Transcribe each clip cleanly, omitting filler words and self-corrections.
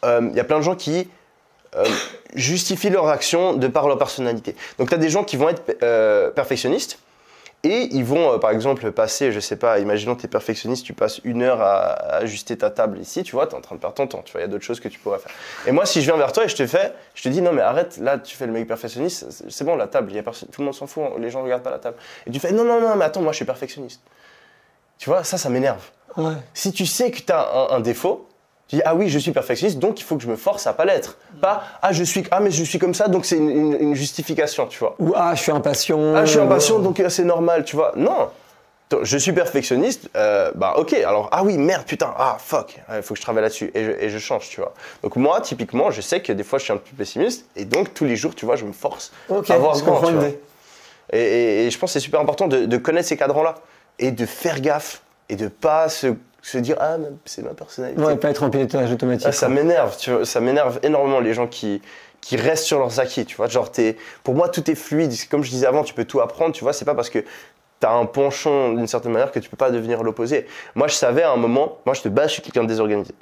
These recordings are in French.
il y a plein de gens qui justifient leur action de par leur personnalité. Donc tu as des gens qui vont être perfectionnistes et ils vont par exemple passer, je sais pas, imaginons que tu es perfectionniste, tu passes 1 heure à ajuster ta table ici, tu vois, tu es en train de perdre ton temps, tu vois, il y a d'autres choses que tu pourrais faire. Et moi si je viens vers toi et je te dis non mais arrête, là tu fais le mec perfectionniste, c'est bon la table, y a personne, tout le monde s'en fout, les gens regardent pas la table. Et tu fais non mais attends, moi je suis perfectionniste. Tu vois, ça m'énerve. Ouais. Si tu sais que tu as un défaut, tu dis ah oui je suis perfectionniste donc il faut que je me force à pas l'être. Pas mais je suis comme ça donc c'est une justification, tu vois. Ou je suis impatient. Je suis impatient donc c'est normal, tu vois. Non, je suis perfectionniste, ok, alors oui merde putain, fuck, il faut que je travaille là-dessus et je change, tu vois. Donc moi typiquement je sais que des fois je suis un peu pessimiste et donc tous les jours tu vois je me force à voir grand, tu vois. Et je pense que c'est super important de connaître ces cadrans-là et de faire gaffe et de pas se dire c'est ma personnalité. Ouais, pas être en pilotage automatique. Ça m'énerve, tu vois, ça m'énerve énormément les gens qui restent sur leurs acquis, tu vois. Genre pour moi tout est fluide, comme je disais avant, tu peux tout apprendre, tu vois, c'est pas parce que tu as un penchant d'une certaine manière que tu peux pas devenir l'opposé. Moi je savais à un moment, moi je je suis quelqu'un de désorganisé.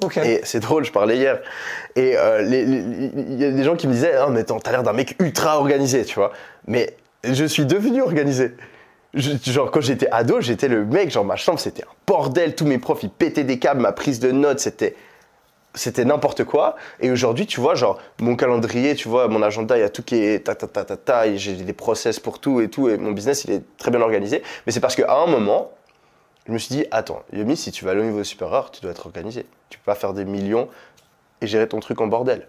Okay. Et c'est drôle, je parlais hier et il y a des gens qui me disaient mais t'as l'air d'un mec ultra organisé, tu vois. Mais je suis devenu organisé. Genre quand j'étais ado, j'étais le mec, genre ma chambre c'était un bordel, tous mes profs ils pétaient des câbles, ma prise de notes c'était n'importe quoi. Et aujourd'hui tu vois genre mon calendrier, tu vois mon agenda, il y a tout qui est et j'ai des process pour tout et mon business il est très bien organisé. Mais c'est parce qu'à un moment je me suis dit attends Yomi, si tu vas aller au niveau supérieur tu dois être organisé. Tu peux pas faire des millions et gérer ton truc en bordel.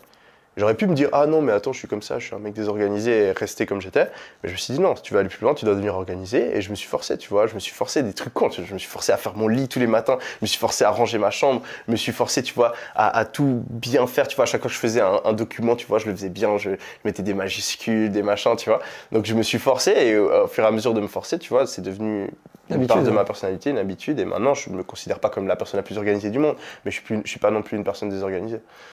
J'aurais pu me dire non mais attends je suis comme ça, je suis un mec désorganisé et rester comme j'étais, mais je me suis dit non, si tu veux aller plus loin tu dois devenir organisé et je me suis forcé, tu vois, je me suis forcé des trucs cons, je me suis forcé à faire mon lit tous les matins, je me suis forcé à ranger ma chambre, je me suis forcé tu vois à tout bien faire, tu vois, à chaque fois que je faisais un document, tu vois, je le faisais bien, je mettais des majuscules, des machins, tu vois, donc je me suis forcé et au fur et à mesure de me forcer, tu vois, c'est devenu une part de ma personnalité, une habitude et maintenant je me considère pas comme la personne la plus organisée du monde, mais je suis pas non plus une personne désorganisée.